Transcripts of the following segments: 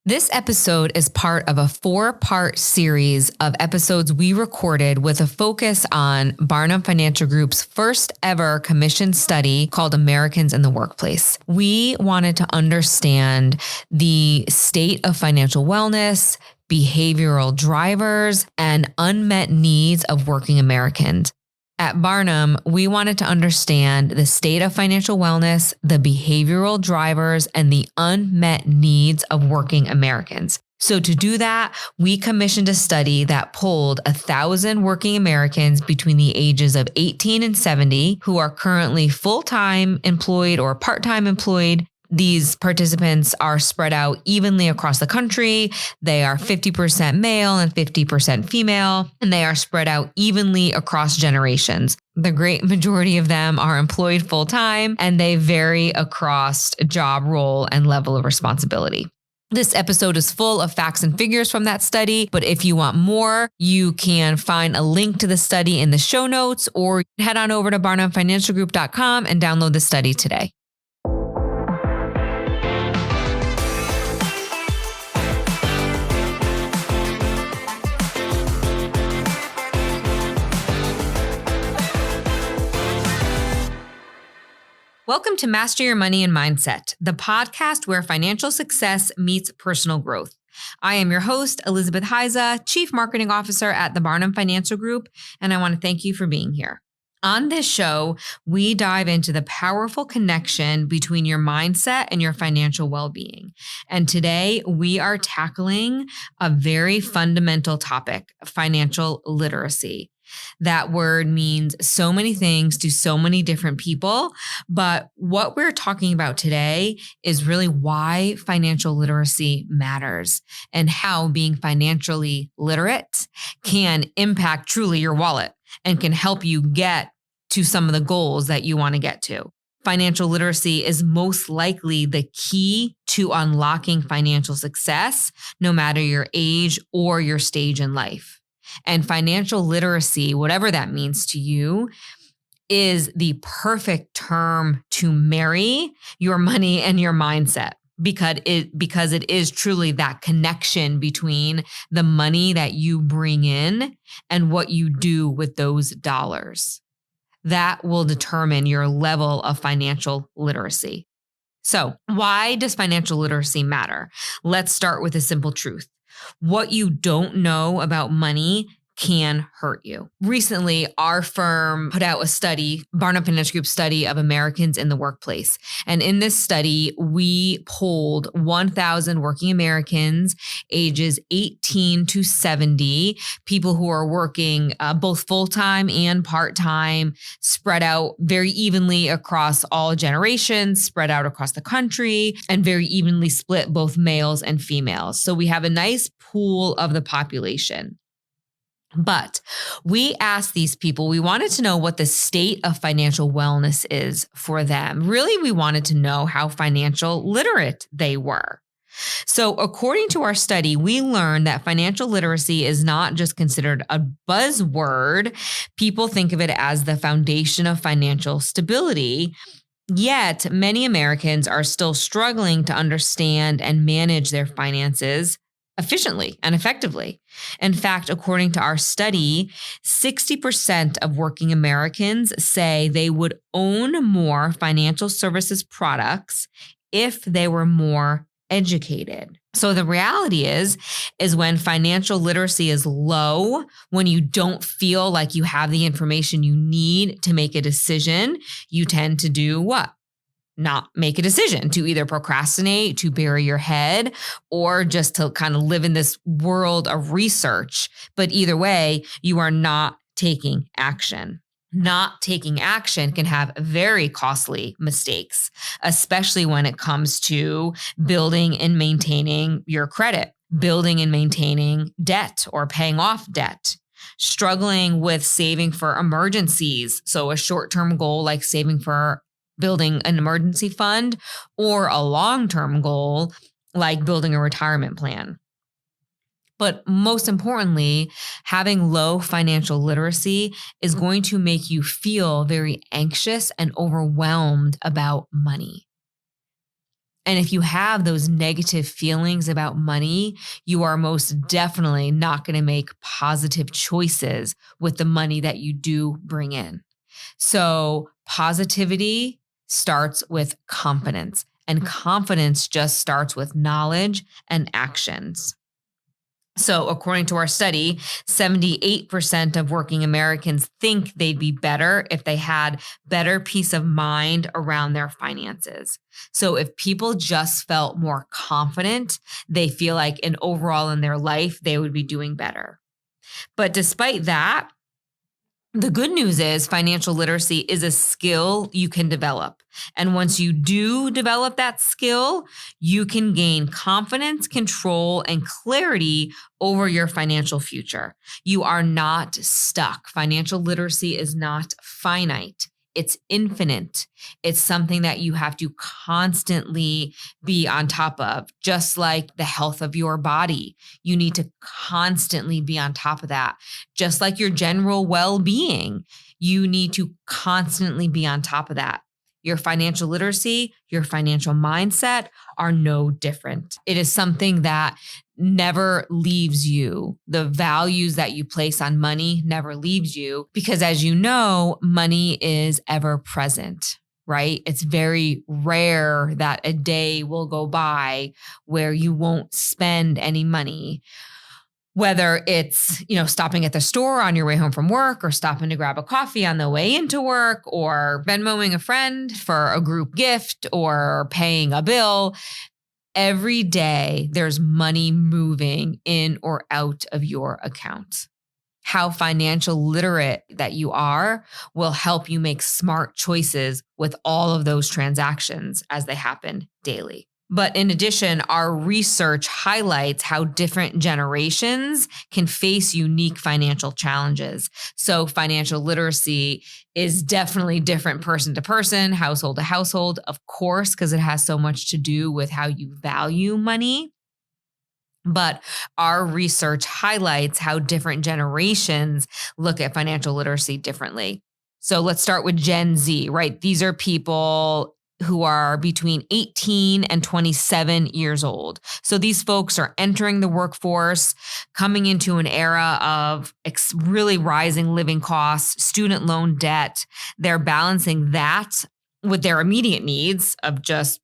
This episode is part of a 4-part series of episodes we recorded with a focus on Barnum Financial Group's first ever commissioned study called Americans in the Workplace. We wanted to understand the state of financial wellness, behavioral drivers, and unmet needs of working Americans. At Barnum, we wanted to understand the state of financial wellness, the behavioral drivers, and the unmet needs of working Americans. So to do that, we commissioned a study that polled 1,000 working Americans between the ages of 18 and 70 who are currently full-time employed or part-time employed. These participants are spread out evenly across the country. They are 50% male and 50% female, and they are spread out evenly across generations. The great majority of them are employed full-time, and they vary across job role and level of responsibility. This episode is full of facts and figures from that study, but if you want more, you can find a link to the study in the show notes or head on over to barnumfinancialgroup.com and download the study today. Welcome to Master Your Money and Mindset, the podcast where financial success meets personal growth. I am your host, Elizabeth Heiza, Chief Marketing Officer at the Barnum Financial Group, and I want to thank you for being here. On this show, we dive into the powerful connection between your mindset and your financial well-being. And today, we are tackling a very fundamental topic, financial literacy. That word means so many things to so many different people, but what we're talking about today is really why financial literacy matters and how being financially literate can impact truly your wallet and can help you get to some of the goals that you want to get to. Financial literacy is most likely the key to unlocking financial success, no matter your age or your stage in life. And financial literacy, whatever that means to you, is the perfect term to marry your money and your mindset because it is truly that connection between the money that you bring in and what you do with those dollars. That will determine your level of financial literacy. So, why does financial literacy matter? Let's start with a simple truth. What you don't know about money can hurt you. Recently, our firm put out a study, Barnum Financial Group study of Americans in the workplace. And in this study, we polled 1,000 working Americans ages 18 to 70, people who are working both full-time and part-time, spread out very evenly across all generations, spread out across the country, and very evenly split both males and females. So we have a nice pool of the population. But we asked these people, we wanted to know what the state of financial wellness is for them. Really, we wanted to know how financial literate they were. So according to our study, we learned that financial literacy is not just considered a buzzword. People think of it as the foundation of financial stability. Yet many Americans are still struggling to understand and manage their finances efficiently and effectively. In fact, according to our study, 60% of working Americans say they would own more financial services products if they were more educated. So the reality is when financial literacy is low, when you don't feel like you have the information you need to make a decision, you tend to do what? Not make a decision, to either procrastinate, to bury your head, or just to kind of live in this world of research. But either way, you are not taking action. Not taking action can have very costly mistakes, especially when it comes to building and maintaining your credit, building and maintaining debt or paying off debt. Struggling with saving for emergencies. So a short-term goal like saving for building an emergency fund, or a long-term goal like building a retirement plan. But most importantly, having low financial literacy is going to make you feel very anxious and overwhelmed about money. And if you have those negative feelings about money, you are most definitely not going to make positive choices with the money that you do bring in. So positivity starts with confidence, and confidence just starts with knowledge and actions. So, according to our study, 78% of working Americans think they'd be better if they had better peace of mind around their finances. So, if people just felt more confident, they feel like overall in their life, they would be doing better. But despite that, the good news is financial literacy is a skill you can develop. And once you do develop that skill, you can gain confidence, control, and clarity over your financial future. You are not stuck. Financial literacy is not finite. It's infinite. It's something that you have to constantly be on top of, just like the health of your body. You need to constantly be on top of that. Just like your general well-being, you need to constantly be on top of that. Your financial literacy, your financial mindset are no different. It is something that never leaves you. The values that you place on money never leaves you because, as you know, money is ever present, right? It's very rare that a day will go by where you won't spend any money. Whether it's, stopping at the store on your way home from work or stopping to grab a coffee on the way into work or Venmoing a friend for a group gift or paying a bill, every day there's money moving in or out of your account. How financial literate that you are will help you make smart choices with all of those transactions as they happen daily. But in addition, our research highlights how different generations can face unique financial challenges. So financial literacy is definitely different person to person, household to household, of course, because it has so much to do with how you value money. But our research highlights how different generations look at financial literacy differently. So let's start with Gen Z, right? These are people who are between 18 and 27 years old. So these folks are entering the workforce, coming into an era of really rising living costs, student loan debt. They're balancing that with their immediate needs of just,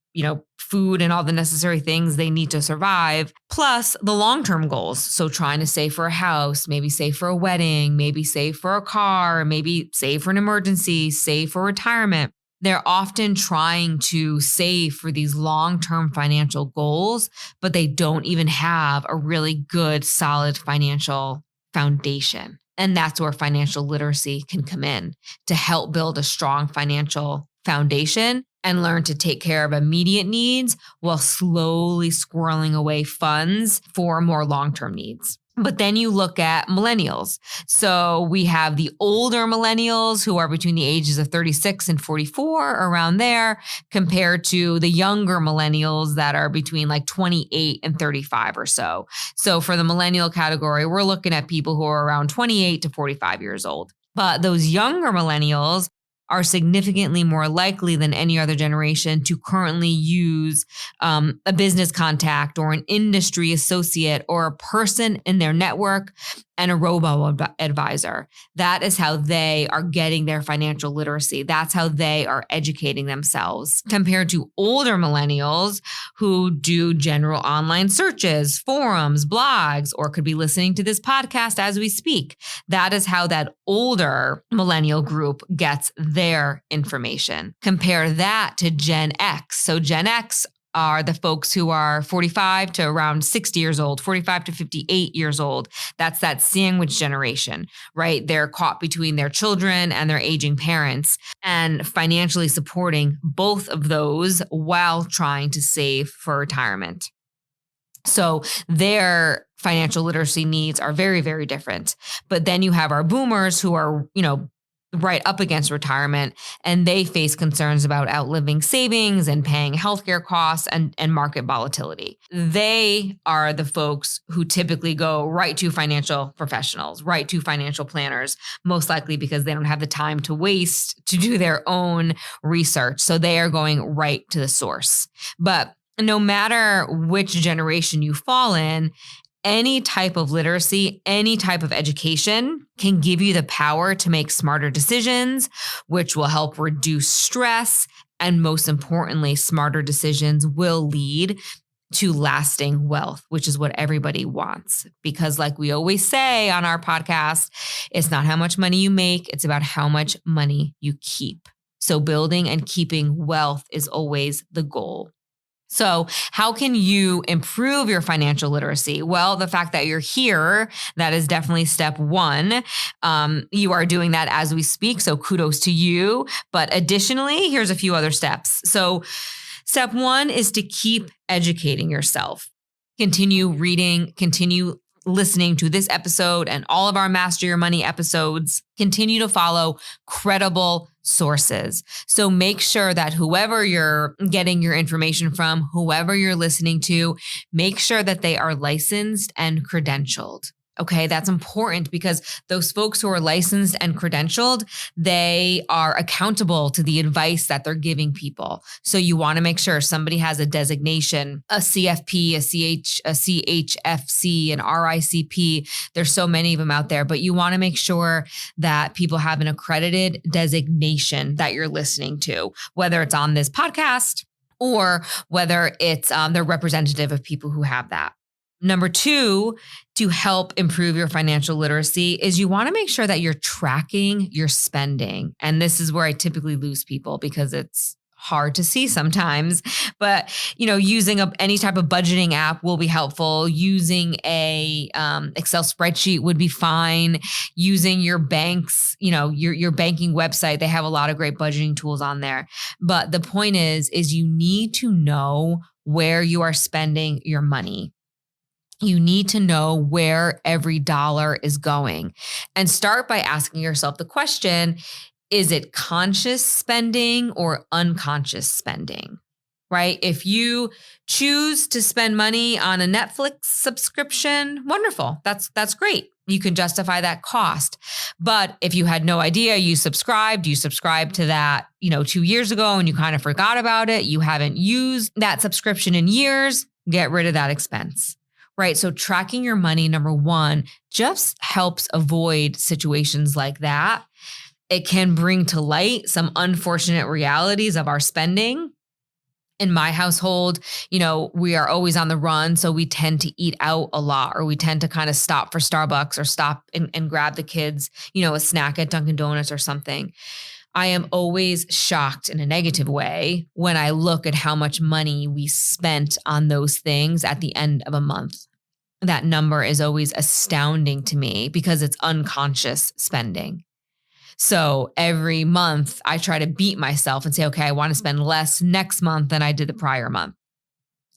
food and all the necessary things they need to survive, plus the long-term goals. So trying to save for a house, maybe save for a wedding, maybe save for a car, maybe save for an emergency, save for retirement. They're often trying to save for these long-term financial goals, but they don't even have a really good, solid financial foundation. And that's where financial literacy can come in to help build a strong financial foundation and learn to take care of immediate needs while slowly squirreling away funds for more long-term needs. But then you look at millennials. So we have the older millennials who are between the ages of 36 and 44, around there, compared to the younger millennials that are between like 28 and 35 or so. So for the millennial category, we're looking at people who are around 28 to 45 years old. But those younger millennials are significantly more likely than any other generation to currently use a business contact or an industry associate or a person in their network and a robo-advisor. That is how they are getting their financial literacy. That's how they are educating themselves compared to older millennials who do general online searches, forums, blogs, or could be listening to this podcast as we speak. That is how that older millennial group gets their information. Compare that to Gen X. So Gen X are the folks who are 45 to around 60 years old, 45 to 58 years old. That's that sandwich generation, right? They're caught between their children and their aging parents and financially supporting both of those while trying to save for retirement. So their financial literacy needs are very, very different. But then you have our boomers who are, right up against retirement, and they face concerns about outliving savings and paying healthcare costs and market volatility. They are the folks who typically go right to financial professionals, right to financial planners, most likely because they don't have the time to waste to do their own research. So they are going right to the source. But no matter which generation you fall in, any type of literacy, any type of education can give you the power to make smarter decisions, which will help reduce stress. And most importantly, smarter decisions will lead to lasting wealth, which is what everybody wants. Because like we always say on our podcast, it's not how much money you make, it's about how much money you keep. So building and keeping wealth is always the goal. So how can you improve your financial literacy? Well, the fact that you're here, that is definitely step one. You are doing that as we speak, so kudos to you. But additionally, here's a few other steps. So step one is to keep educating yourself. Continue reading, continue listening to this episode and all of our Master Your Money episodes. Continue to follow credible sources. So make sure that whoever you're getting your information from, whoever you're listening to, make sure that they are licensed and credentialed. Okay, that's important because those folks who are licensed and credentialed, they are accountable to the advice that they're giving people. So you want to make sure somebody has a designation, a CFP, a CHFC, an RICP. There's so many of them out there, but you want to make sure that people have an accredited designation that you're listening to, whether it's on this podcast or whether it's they're representative of people who have that. Number two, to help improve your financial literacy is you want to make sure that you're tracking your spending. And this is where I typically lose people because it's hard to see sometimes, but using any type of budgeting app will be helpful. Using a Excel spreadsheet would be fine. Using your bank's, your banking website, they have a lot of great budgeting tools on there. But the point is you need to know where you are spending your money. You need to know where every dollar is going and start by asking yourself the question, is it conscious spending or unconscious spending, right? If you choose to spend money on a Netflix subscription, wonderful. That's great. You can justify that cost. But if you had no idea you subscribed to that, 2 years ago and you kind of forgot about it, you haven't used that subscription in years, get rid of that expense. Right. So tracking your money, number one, just helps avoid situations like that. It can bring to light some unfortunate realities of our spending. In my household, we are always on the run. So we tend to eat out a lot, or we tend to kind of stop for Starbucks or stop and grab the kids, a snack at Dunkin' Donuts or something. I am always shocked in a negative way when I look at how much money we spent on those things at the end of a month. That number is always astounding to me because it's unconscious spending. So every month I try to beat myself and say, okay, I want to spend less next month than I did the prior month.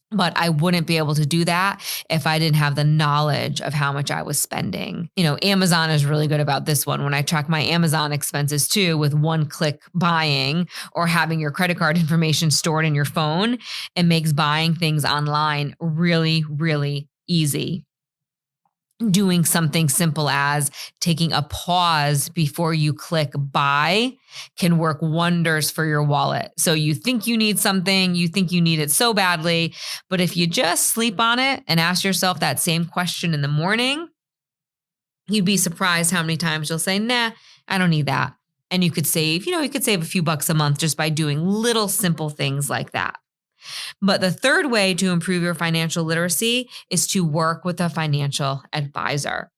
But I wouldn't be able to do that if I didn't have the knowledge of how much I was spending. Amazon is really good about this one. When I track my Amazon expenses too, with one-click buying or having your credit card information stored in your phone, it makes buying things online really, really easy. Doing something simple as taking a pause before you click buy can work wonders for your wallet. So you think you need something, you think you need it so badly, but if you just sleep on it and ask yourself that same question in the morning, you'd be surprised how many times you'll say, nah, I don't need that. And you could save a few bucks a month just by doing little simple things like that. But the third way to improve your financial literacy is to work with a financial advisor.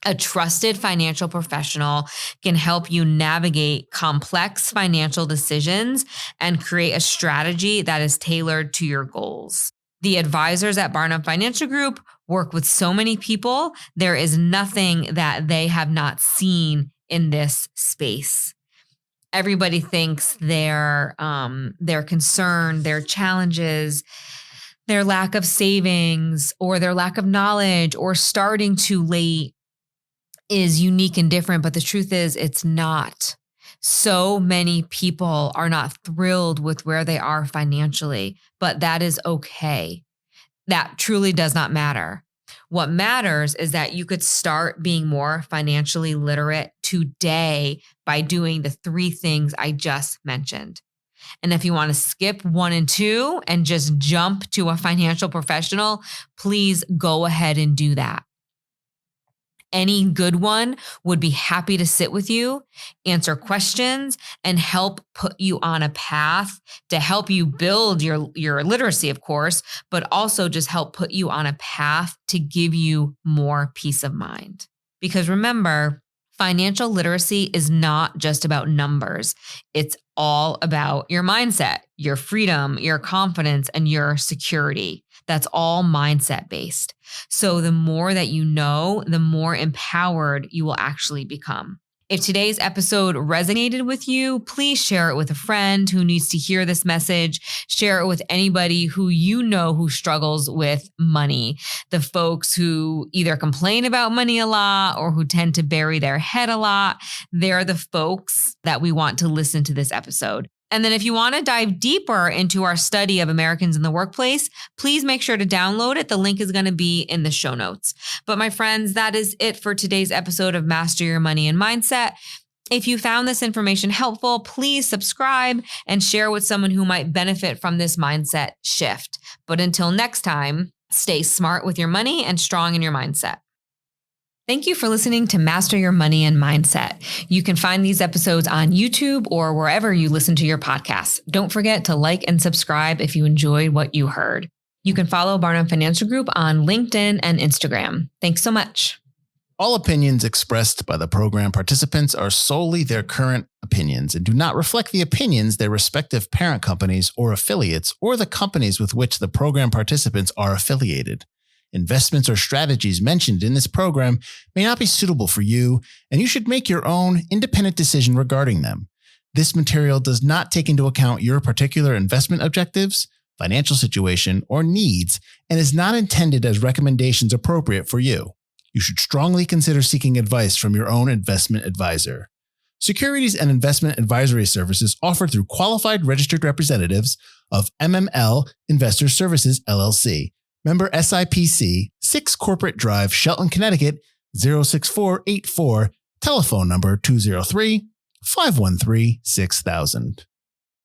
A trusted financial professional can help you navigate complex financial decisions and create a strategy that is tailored to your goals. The advisors at Barnum Financial Group work with so many people. There is nothing that they have not seen in this space. Everybody thinks their concern, their challenges, their lack of savings or their lack of knowledge or starting too late is unique and different. But the truth is it's not. So many people are not thrilled with where they are financially, but that is okay. That truly does not matter. What matters is that you could start being more financially literate today by doing the 3 things I just mentioned. And if you want to skip 1 and 2 and just jump to a financial professional, please go ahead and do that. Any good one would be happy to sit with you, answer questions, and help put you on a path to help you build your literacy, of course, but also just help put you on a path to give you more peace of mind. Because remember, financial literacy is not just about numbers. It's all about your mindset, your freedom, your confidence, and your security. That's all mindset based. So the more that you know, the more empowered you will actually become. If today's episode resonated with you, please share it with a friend who needs to hear this message. Share it with anybody who you know who struggles with money. The folks who either complain about money a lot or who tend to bury their head a lot. They're the folks that we want to listen to this episode. And then if you want to dive deeper into our study of Americans in the workplace, please make sure to download it. The link is going to be in the show notes. But my friends, that is it for today's episode of Master Your Money and Mindset. If you found this information helpful, please subscribe and share with someone who might benefit from this mindset shift. But until next time, stay smart with your money and strong in your mindset. Thank you for listening to Master Your Money and Mindset. You can find these episodes on YouTube or wherever you listen to your podcasts. Don't forget to like and subscribe if you enjoyed what you heard. You can follow Barnum Financial Group on LinkedIn and Instagram. Thanks so much. All opinions expressed by the program participants are solely their current opinions and do not reflect the opinions their respective parent companies or affiliates or the companies with which the program participants are affiliated. Investments or strategies mentioned in this program may not be suitable for you, and you should make your own independent decision regarding them. This material does not take into account your particular investment objectives, financial situation, or needs, and is not intended as recommendations appropriate for you. You should strongly consider seeking advice from your own investment advisor. Securities and investment advisory services offered through qualified registered representatives of MML Investor Services, LLC. Member SIPC, 6 Corporate Drive, Shelton, Connecticut, 06484, telephone number 203-513-6000.